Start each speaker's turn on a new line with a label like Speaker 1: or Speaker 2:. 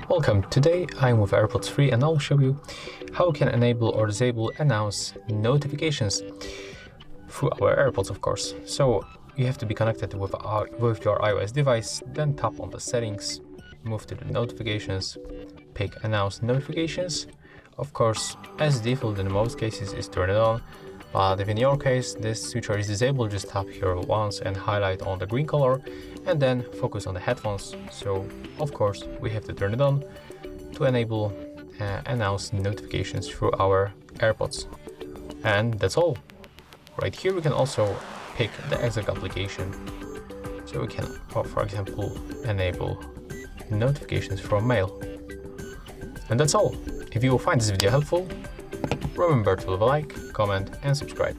Speaker 1: Welcome, today I'm with AirPods 3 and I'll show you how you can enable or disable announce notifications through our AirPods, of course. So you have to be connected with your iOS device, then tap on the settings, move to the notifications, pick announce notifications. Of course, as default in most cases is turn it on, but if in your case this feature is disabled, just tap here once and highlight on the green color and then focus on the headphones. So of course we have to turn it on to enable announce notifications through our AirPods. And that's all. Right here we can also pick the exact application. So we can, for example, enable notifications from mail. And that's all. If you will find this video helpful, remember to leave a like, comment and subscribe.